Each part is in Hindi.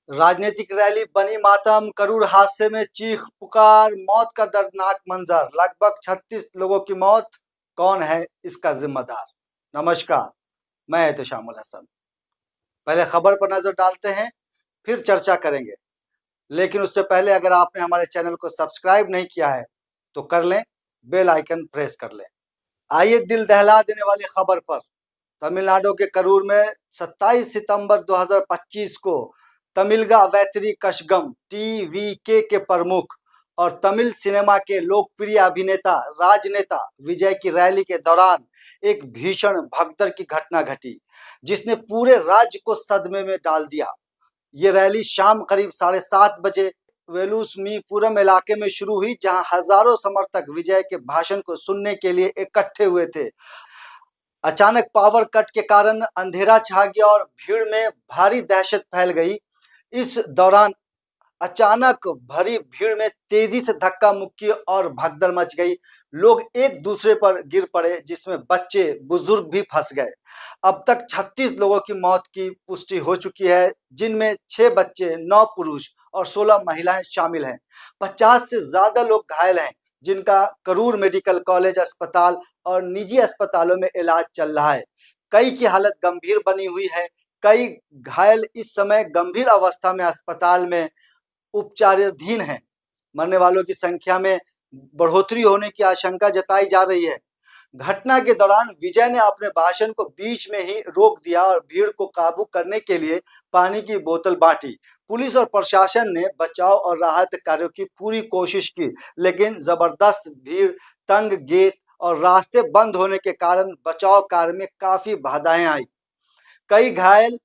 राजनीतिक रैली बनी मातम, करूर हादसे में चीख पुकार, मौत का दर्दनाक मंजर, लगभग 36 लोगों की मौत। कौन है इसका जिम्मेदार? नमस्कार, मैं एहतशामुल हसन। पहले खबर पर नजर डालते हैं, फिर चर्चा करेंगे। लेकिन उससे पहले अगर आपने हमारे चैनल को सब्सक्राइब नहीं किया है तो कर लें, बेल आइकन प्रेस कर लें। आइए दिल दहला देने वाली खबर पर। तमिलनाडु के करूर में 27 सितंबर 2025 को तमिलगा वैतरी कशगम टीवीके के प्रमुख और तमिल सिनेमा के लोकप्रिय अभिनेता राजनेता विजय की रैली के दौरान एक भीषण भगदड़ की घटना घटी, जिसने पूरे राज्य को सदमे में डाल दिया। ये रैली शाम करीब 7:30 बजे वेलुस्मीपुरम इलाके में शुरू हुई, जहां हजारों समर्थक विजय के भाषण को सुनने के लिए इकट्ठे हुए थे। अचानक पावर कट के कारण अंधेरा छा गया और भीड़ में भारी दहशत फैल गई। इस दौरान अचानक भरी भीड़ में तेजी से धक्का मुक्की और भगदड़ मच गई। लोग एक दूसरे पर गिर पड़े, जिसमें बच्चे बुजुर्ग भी फंस गए। अब तक 36 लोगों की मौत की पुष्टि हो चुकी है, जिनमें 6 बच्चे, 9 पुरुष और 16 महिलाएं शामिल हैं। 50 से ज्यादा लोग घायल हैं, जिनका करूर मेडिकल कॉलेज अस्पताल और निजी अस्पतालों में इलाज चल रहा है। कई की हालत गंभीर बनी हुई है। कई घायल इस समय गंभीर अवस्था में अस्पताल में उपचाराधीन हैं। मरने वालों की संख्या में बढ़ोतरी होने की आशंका जताई जा रही है। घटना के दौरान विजय ने अपने भाषण को बीच में ही रोक दिया और भीड़ को काबू करने के लिए पानी की बोतल बांटी। पुलिस और प्रशासन ने बचाव और राहत कार्यों की पूरी कोशिश की, लेकिन जबरदस्त भीड़, तंग गेट और रास्ते बंद होने के कारण बचाव कार्य में काफी बाधाएं आई। कई घायल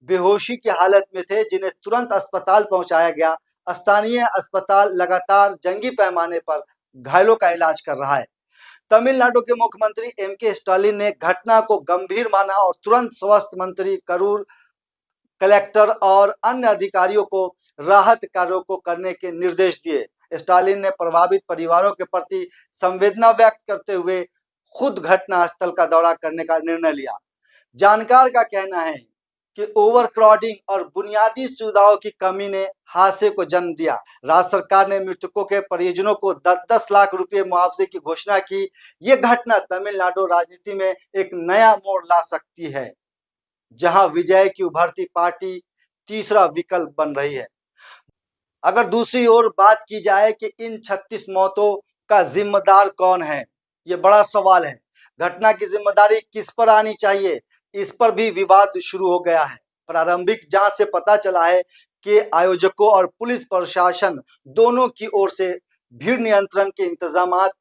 बेहोशी की हालत में थे, जिन्हें तुरंत अस्पताल पहुंचाया गया। स्थानीय अस्पताल लगातार जंगी पैमाने पर घायलों का इलाज कर रहा है। तमिलनाडु के मुख्यमंत्री एम.के. स्टालिन ने घटना को गंभीर माना और तुरंत स्वास्थ्य मंत्री, करूर कलेक्टर और अन्य अधिकारियों को राहत कार्यों को करने के निर्देश दिए। स्टालिन ने प्रभावित परिवारों के प्रति संवेदना व्यक्त करते हुए खुद घटनास्थल का दौरा करने का निर्णय लिया। जानकार का कहना है कि ओवरक्राउडिंग और बुनियादी सुविधाओं की कमी ने हादसे को जन्म दिया। राज्य सरकार ने मृतकों के परिजनों को 10-10 लाख रुपए मुआवजे की घोषणा की। ये घटना तमिलनाडु राजनीति में एक नया मोड़ ला सकती है, जहां विजय की उभरती पार्टी तीसरा विकल्प बन रही है। अगर दूसरी ओर बात की जाए कि इन 36 मौतों का जिम्मेदार कौन है, ये बड़ा सवाल है। घटना की जिम्मेदारी किस पर आनी चाहिए, इस पर भी विवाद शुरू हो गया है। प्रारंभिक जांच से पता चला है कि आयोजकों और पुलिस प्रशासन दोनों की ओर से भीड़ नियंत्रण के इंतजामात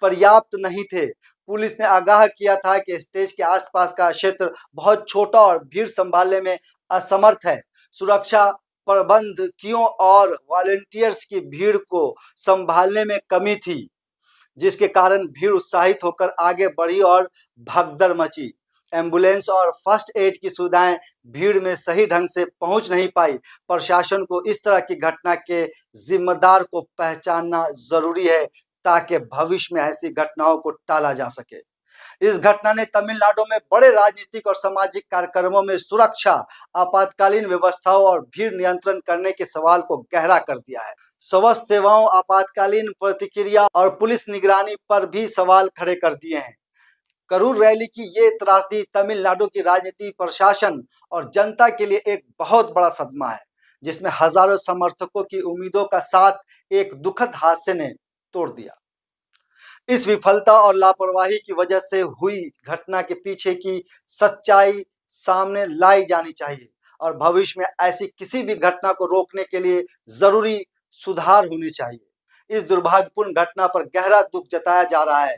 पर्याप्त नहीं थे। पुलिस ने आगाह किया था कि स्टेज के आसपास का क्षेत्र बहुत छोटा और भीड़ संभालने में असमर्थ है। सुरक्षा प्रबंधकियों और वॉलंटियर्स की भीड़ को संभालने में कमी थी, जिसके कारण भीड़ उत्साहित होकर आगे बढ़ी और भगदड़ मची। एम्बुलेंस और फर्स्ट एड की सुविधाएं भीड़ में सही ढंग से पहुंच नहीं पाई। प्रशासन को इस तरह की घटना के जिम्मेदार को पहचानना जरूरी है, ताकि भविष्य में ऐसी घटनाओं को टाला जा सके। इस घटना ने तमिलनाडु में बड़े राजनीतिक और सामाजिक कार्यक्रमों में सुरक्षा, आपातकालीन व्यवस्थाओं और भीड़ नियंत्रण करने के सवाल को गहरा कर दिया है। स्वास्थ्य सेवाओं, आपातकालीन प्रतिक्रिया और पुलिस निगरानी पर भी सवाल खड़े कर दिए हैं। करूर रैली की ये त्रासदी तमिलनाडु की राजनीति, प्रशासन और जनता के लिए एक बहुत बड़ा सदमा है, जिसमें हजारों समर्थकों की उम्मीदों का साथ एक दुखद हादसे ने तोड़ दिया। इस विफलता और लापरवाही की वजह से हुई घटना के पीछे की सच्चाई सामने लाई जानी चाहिए और भविष्य में ऐसी किसी भी घटना को रोकने के लिए जरूरी सुधार होने चाहिए। इस दुर्भाग्यपूर्ण घटना पर गहरा दुख जताया जा रहा है।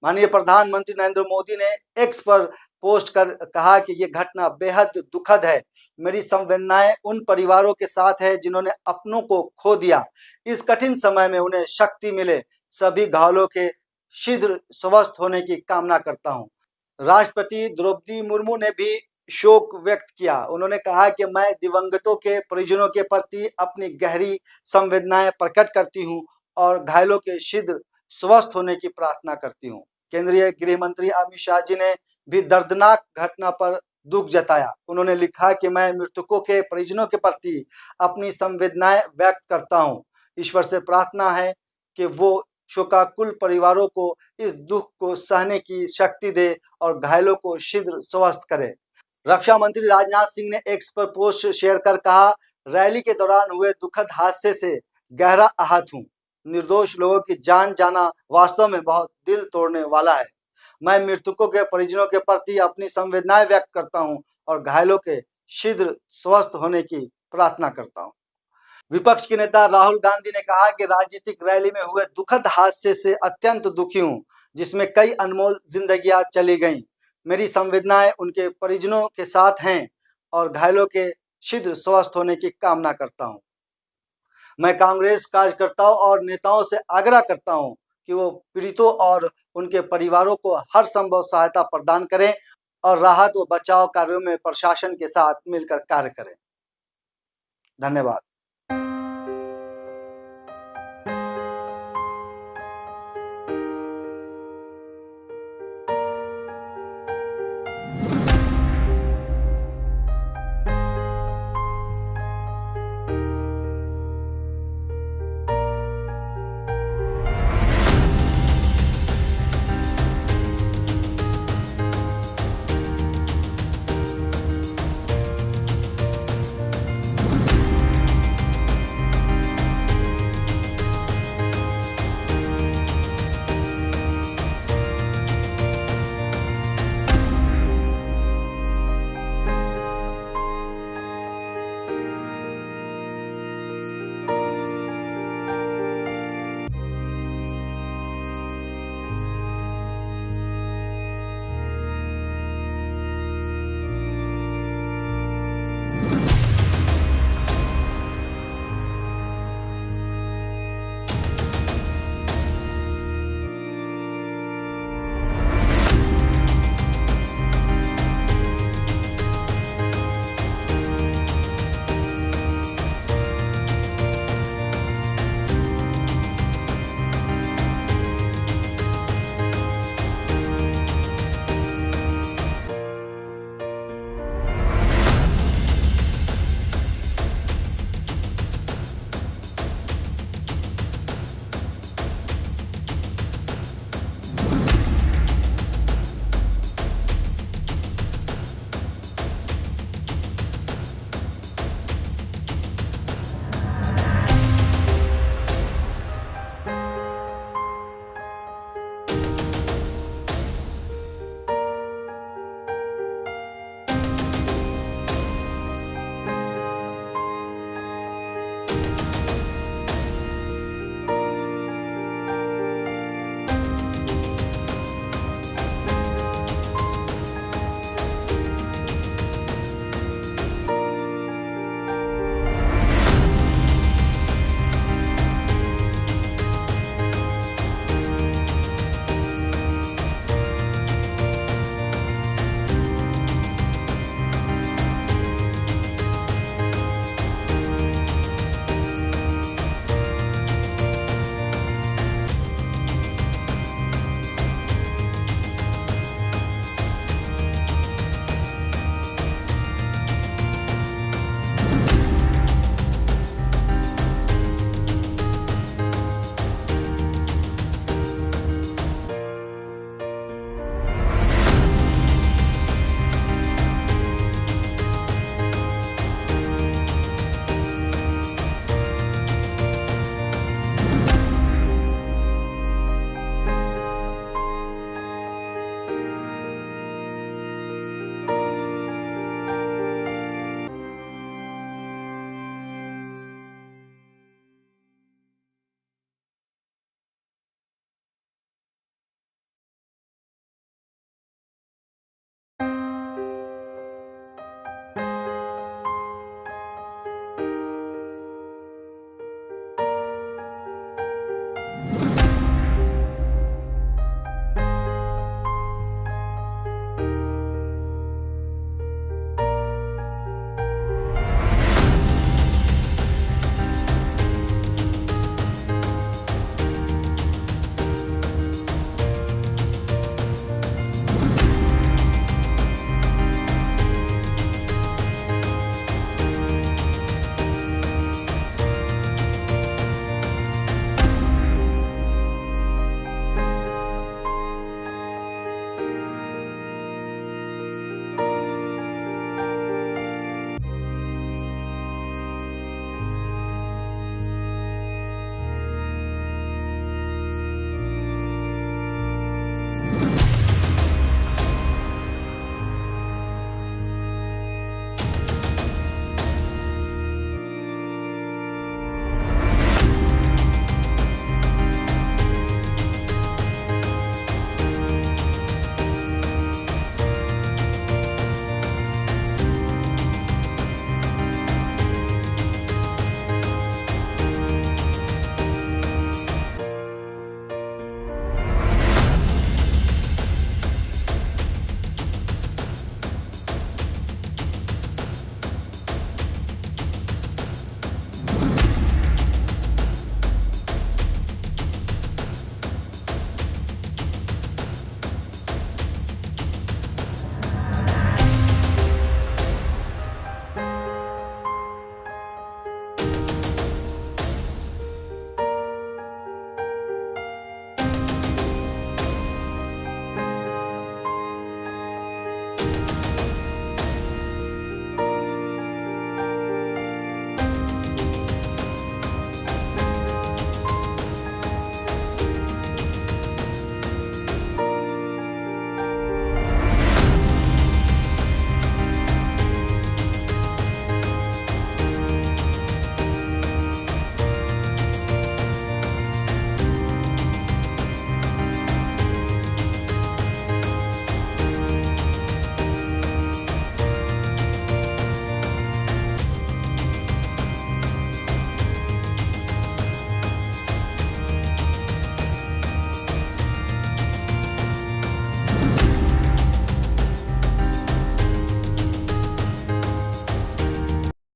माननीय प्रधानमंत्री नरेंद्र मोदी ने एक्स पर पोस्ट कर कहा कि यह घटना बेहद दुखद है। मेरी संवेदनाएं उन परिवारों के साथ है जिन्होंने अपनों को खो दिया। इस कठिन समय में उन्हें शक्ति मिले। सभी घायलों के शीघ्र स्वस्थ होने की कामना करता हूं। राष्ट्रपति द्रौपदी मुर्मू ने भी शोक व्यक्त किया। उन्होंने कहा कि मैं दिवंगतों के परिजनों के प्रति अपनी गहरी संवेदनाएं प्रकट करती हूं और घायलों के शीघ्र स्वस्थ होने की प्रार्थना करती हूं। केंद्रीय गृह मंत्री अमित शाह जी ने भी दर्दनाक घटना पर दुख जताया। उन्होंने लिखा कि मैं मृतकों के परिजनों के प्रति अपनी संवेदनाएं व्यक्त करता हूं। ईश्वर से प्रार्थना है कि वो शोकाकुल परिवारों को इस दुख को सहने की शक्ति दे और घायलों को शीघ्र स्वस्थ करे। रक्षा मंत्री राजनाथ सिंह ने एक्स पर पोस्ट शेयर कर कहा, रैली के दौरान हुए दुखद हादसे से गहरा आहत हूं। निर्दोष लोगों की जान जाना वास्तव में बहुत दिल तोड़ने वाला है। मैं मृतकों के परिजनों के प्रति अपनी संवेदनाएं व्यक्त करता हूं और घायलों के शीघ्र स्वस्थ होने की प्रार्थना करता हूं। विपक्ष के नेता राहुल गांधी ने कहा कि राजनीतिक रैली में हुए दुखद हादसे से अत्यंत दुखी हूं, जिसमें कई अनमोल जिंदगियां चली गईं। मेरी संवेदनाएं उनके परिजनों के साथ हैं और घायलों के शीघ्र स्वस्थ होने की कामना करता हूं। मैं कांग्रेस कार्यकर्ताओं और नेताओं से आग्रह करता हूं कि वो पीड़ितों और उनके परिवारों को हर संभव सहायता प्रदान करें और राहत व बचाव कार्यों में प्रशासन के साथ मिलकर कार्य करें। धन्यवाद।